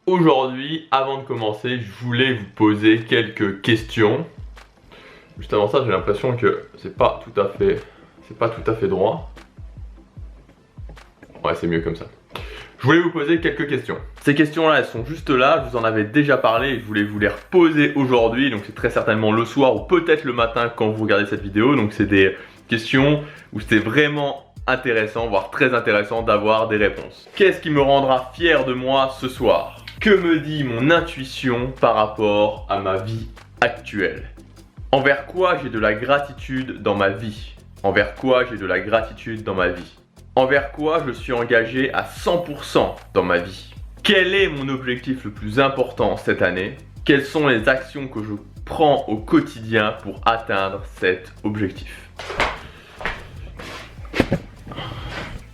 Aujourd'hui, avant de commencer, je voulais vous poser quelques questions. Juste avant ça, j'ai l'impression que c'est pas tout à fait droit. Ouais, c'est mieux comme ça. Je voulais vous poser quelques questions. Ces questions-là, elles sont juste là. Je vous en avais déjà parlé et je voulais vous les reposer aujourd'hui. Donc c'est très certainement le soir ou peut-être le matin quand vous regardez cette vidéo. Donc c'est des questions où c'était vraiment intéressant, voire très intéressant d'avoir des réponses. Qu'est-ce qui me rendra fier de moi ce soir? Que me dit mon intuition par rapport à ma vie actuelle? Envers quoi j'ai de la gratitude dans ma vie? Envers quoi j'ai de la gratitude dans ma vie? Envers quoi je suis engagé à 100% dans ma vie? Quel est mon objectif le plus important cette année? Quelles sont les actions que je prends au quotidien pour atteindre cet objectif?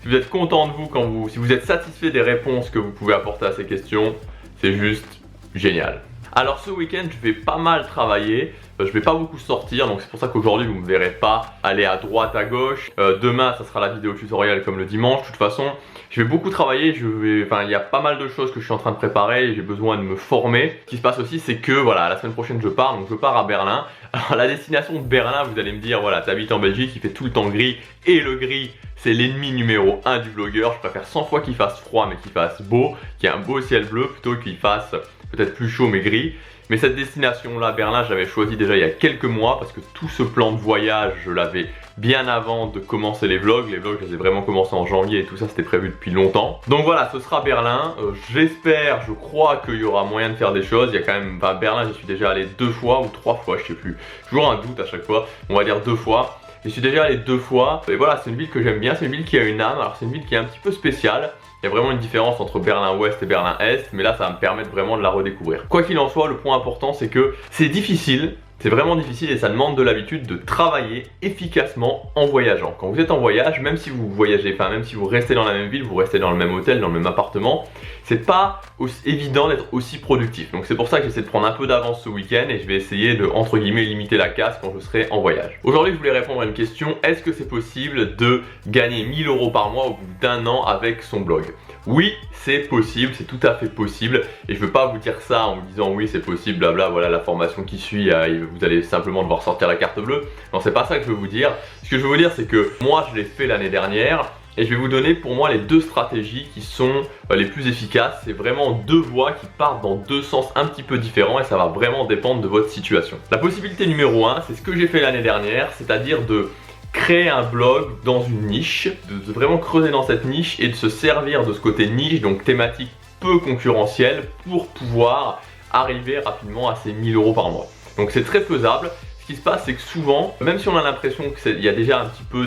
Si vous êtes content de vous, si vous êtes satisfait des réponses que vous pouvez apporter à ces questions, c'est juste génial. Alors ce week-end, je vais pas mal travailler. Je vais pas beaucoup sortir, donc c'est pour ça qu'aujourd'hui vous me verrez pas aller à droite, à gauche. Demain, ça sera la vidéo tutoriel comme le dimanche. De toute façon, je vais beaucoup travailler. Il y a pas mal de choses que je suis en train de préparer et j'ai besoin de me former. Ce qui se passe aussi, c'est que voilà, la semaine prochaine je pars, donc je pars à Berlin. Alors la destination de Berlin, vous allez me dire, voilà, t'habites en Belgique, il fait tout le temps gris et le gris, c'est l'ennemi numéro 1 du blogueur. Je préfère 100 fois qu'il fasse froid mais qu'il fasse beau, qu'il y ait un beau ciel bleu plutôt qu'il fasse peut-être plus chaud mais gris. Mais cette destination là, Berlin, j'avais choisi déjà il y a quelques mois parce que tout ce plan de voyage, je l'avais bien avant de commencer les vlogs. Les vlogs, je les ai vraiment commencés en janvier et tout ça, c'était prévu depuis longtemps. Donc voilà, ce sera Berlin. J'espère, je crois qu'il y aura moyen de faire des choses. Il y a quand même, Berlin, j'y suis déjà allé 2 fois ou 3 fois, je sais plus. Toujours un doute à chaque fois. On va dire 2 fois. J'y suis déjà allé 2 fois. Et voilà, c'est une ville que j'aime bien. C'est une ville qui a une âme. Alors c'est une ville qui est un petit peu spéciale. Il y a vraiment une différence entre Berlin-Ouest et Berlin-Est, mais là ça va me permettre vraiment de la redécouvrir. Quoi qu'il en soit, le point important c'est que c'est difficile, c'est vraiment difficile et ça demande de l'habitude de travailler efficacement en voyageant. Quand vous êtes en voyage, même si vous voyagez, même si vous restez dans la même ville, vous restez dans le même hôtel, dans le même appartement, c'est pas aussi évident d'être aussi productif. Donc c'est pour ça que j'essaie de prendre un peu d'avance ce week-end et je vais essayer de, entre guillemets, limiter la casse quand je serai en voyage. Aujourd'hui, je voulais répondre à une question. Est-ce que c'est possible de gagner 1000 € par mois au bout d'un an avec son blog? Oui, c'est possible, c'est tout à fait possible. Et je ne veux pas vous dire ça en vous disant oui, c'est possible, blabla, voilà la formation qui suit, vous allez simplement devoir sortir la carte bleue. Non, c'est pas ça que je veux vous dire. Ce que je veux vous dire, c'est que moi, je l'ai fait l'année dernière. Et je vais vous donner pour moi les 2 stratégies qui sont les plus efficaces. C'est vraiment 2 voies qui partent dans 2 sens un petit peu différents et ça va vraiment dépendre de votre situation. La possibilité numéro 1, c'est ce que j'ai fait l'année dernière, c'est-à-dire de créer un blog dans une niche, de vraiment creuser dans cette niche et de se servir de ce côté niche, donc thématique peu concurrentielle, pour pouvoir arriver rapidement à ces 1000 € par mois. Donc c'est très faisable. Ce qui se passe, c'est que souvent, même si on a l'impression qu'il y a déjà un petit peu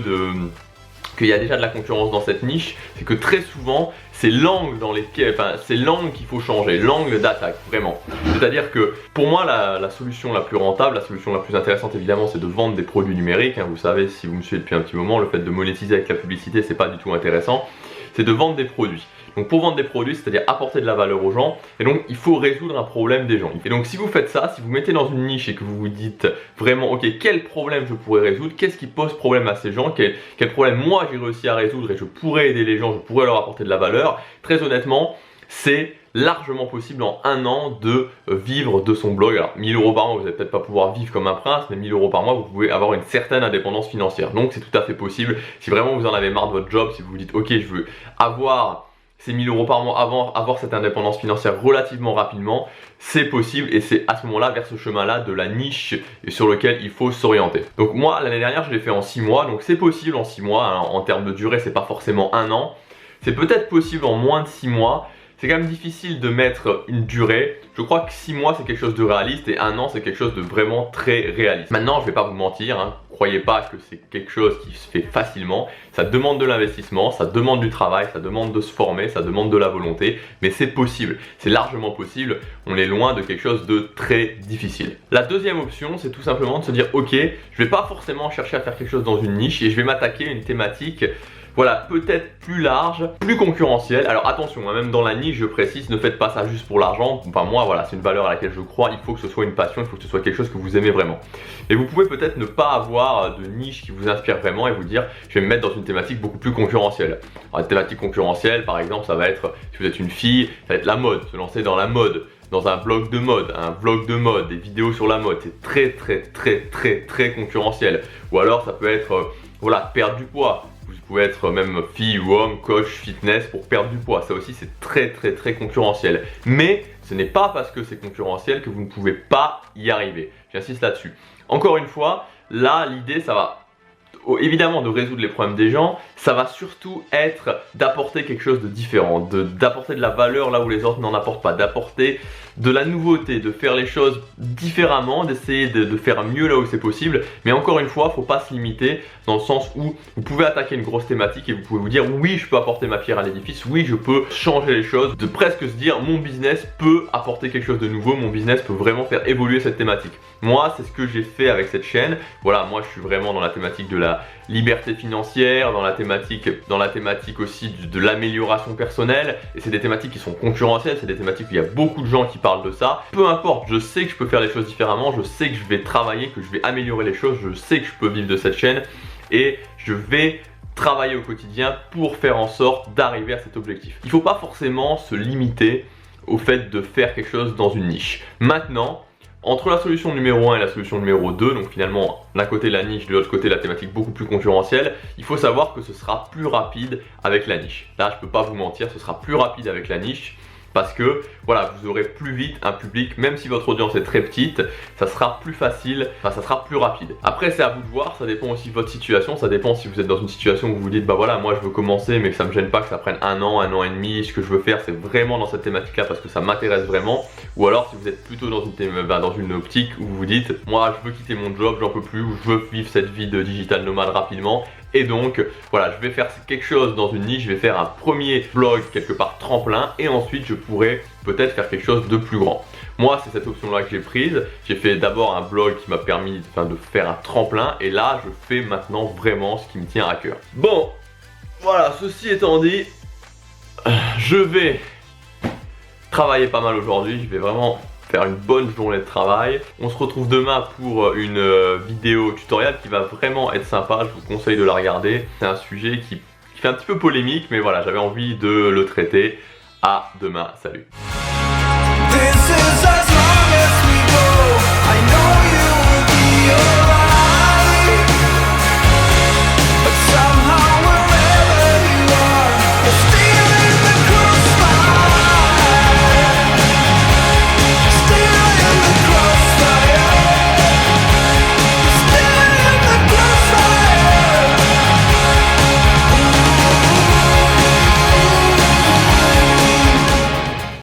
qu'il y a déjà de la concurrence dans cette niche, c'est que très souvent, c'est l'angle qu'il faut changer, l'angle d'attaque, vraiment. C'est-à-dire que pour moi, la solution la plus rentable, la solution la plus intéressante évidemment, c'est de vendre des produits numériques. Vous savez, si vous me suivez depuis un petit moment, le fait de monétiser avec la publicité, c'est pas du tout intéressant. C'est de vendre des produits. Donc pour vendre des produits, c'est-à-dire apporter de la valeur aux gens, et donc il faut résoudre un problème des gens. Et donc si vous faites ça, si vous mettez dans une niche et que vous vous dites vraiment ok, quel problème je pourrais résoudre, qu'est-ce qui pose problème à ces gens, quel problème moi j'ai réussi à résoudre et je pourrais aider les gens, je pourrais leur apporter de la valeur, très honnêtement, c'est largement possible en un an de vivre de son blog. Alors 1000 € par mois, vous n'allez peut-être pas pouvoir vivre comme un prince, mais 1000 € par mois, vous pouvez avoir une certaine indépendance financière. Donc c'est tout à fait possible. Si vraiment vous en avez marre de votre job, si vous vous dites ok, je veux avoir ces 1000 € par mois, avoir cette indépendance financière relativement rapidement, c'est possible et c'est à ce moment-là, vers ce chemin-là de la niche sur lequel il faut s'orienter. Donc moi, l'année dernière, je l'ai fait en 6 mois, donc c'est possible en 6 mois, hein, en termes de durée, c'est pas forcément un an, c'est peut-être possible en moins de 6 mois, c'est quand même difficile de mettre une durée. Je crois que 6 mois c'est quelque chose de réaliste et un an c'est quelque chose de vraiment très réaliste. Maintenant, je vais pas vous mentir, hein, croyez pas que c'est quelque chose qui se fait facilement. Ça demande de l'investissement, ça demande du travail, ça demande de se former, ça demande de la volonté, mais c'est possible, c'est largement possible. On est loin de quelque chose de très difficile. La deuxième option, c'est tout simplement de se dire ok, je vais pas forcément chercher à faire quelque chose dans une niche et je vais m'attaquer à une thématique voilà, peut-être plus large, plus concurrentiel. Alors attention, hein, même dans la niche, je précise, ne faites pas ça juste pour l'argent. Enfin moi, voilà, c'est une valeur à laquelle je crois. Il faut que ce soit une passion, il faut que ce soit quelque chose que vous aimez vraiment. Et vous pouvez peut-être ne pas avoir de niche qui vous inspire vraiment et vous dire, je vais me mettre dans une thématique beaucoup plus concurrentielle. Alors, une thématique concurrentielle, par exemple, ça va être, si vous êtes une fille, ça va être la mode, se lancer dans la mode. Dans un blog de mode, des vidéos sur la mode, c'est très concurrentiel. Ou alors ça peut être, voilà, perdre du poids. Vous pouvez être même fille ou homme, coach, fitness pour perdre du poids. Ça aussi c'est très concurrentiel. Mais ce n'est pas parce que c'est concurrentiel que vous ne pouvez pas y arriver. J'insiste là-dessus. Encore une fois, là l'idée ça va évidemment de résoudre les problèmes des gens, ça va surtout être d'apporter quelque chose de différent, d'apporter de la valeur là où les autres n'en apportent pas, d'apporter de la nouveauté, de faire les choses différemment, d'essayer de faire mieux là où c'est possible. Mais encore une fois, faut pas se limiter dans le sens où vous pouvez attaquer une grosse thématique et vous pouvez vous dire oui, je peux apporter ma pierre à l'édifice, oui, je peux changer les choses, de presque se dire mon business peut apporter quelque chose de nouveau, mon business peut vraiment faire évoluer cette thématique. Moi, c'est ce que j'ai fait avec cette chaîne. Voilà, moi je suis vraiment dans la thématique de la liberté financière, dans la thématique aussi de l'amélioration personnelle, et c'est des thématiques qui sont concurrentielles, c'est des thématiques où il y a beaucoup de gens qui parlent de ça. Peu importe, je sais que je peux faire les choses différemment, je sais que je vais travailler, que je vais améliorer les choses, je sais que je peux vivre de cette chaîne et je vais travailler au quotidien pour faire en sorte d'arriver à cet objectif. Il ne faut pas forcément se limiter au fait de faire quelque chose dans une niche. Maintenant, entre la solution numéro 1 et la solution numéro 2, donc finalement d'un côté la niche, de l'autre côté la thématique beaucoup plus concurrentielle, il faut savoir que ce sera plus rapide avec la niche. Là, je peux pas vous mentir, ce sera plus rapide avec la niche parce que voilà, vous aurez plus vite un public, même si votre audience est très petite, ça sera plus facile, enfin ça sera plus rapide. Après c'est à vous de voir, ça dépend aussi de votre situation, ça dépend si vous êtes dans une situation où vous vous dites bah voilà, moi je veux commencer mais que ça me gêne pas que ça prenne un an et demi, ce que je veux faire c'est vraiment dans cette thématique là parce que ça m'intéresse vraiment. Ou alors si vous êtes plutôt dans une optique où vous vous dites moi je veux quitter mon job, j'en peux plus, ou je veux vivre cette vie de digital nomade rapidement. Et donc voilà, je vais faire quelque chose dans une niche, je vais faire un premier blog quelque part tremplin et ensuite je pourrais peut-être faire quelque chose de plus grand. Moi c'est cette option là que j'ai prise, j'ai fait d'abord un blog qui m'a permis de faire un tremplin et là je fais maintenant vraiment ce qui me tient à cœur. Bon, voilà, ceci étant dit, je vais travailler pas mal aujourd'hui, je vais vraiment faire une bonne journée de travail. On se retrouve demain pour une vidéo tutoriel qui va vraiment être sympa, je vous conseille de la regarder. C'est un sujet qui fait un petit peu polémique, mais voilà, j'avais envie de le traiter. À demain, salut.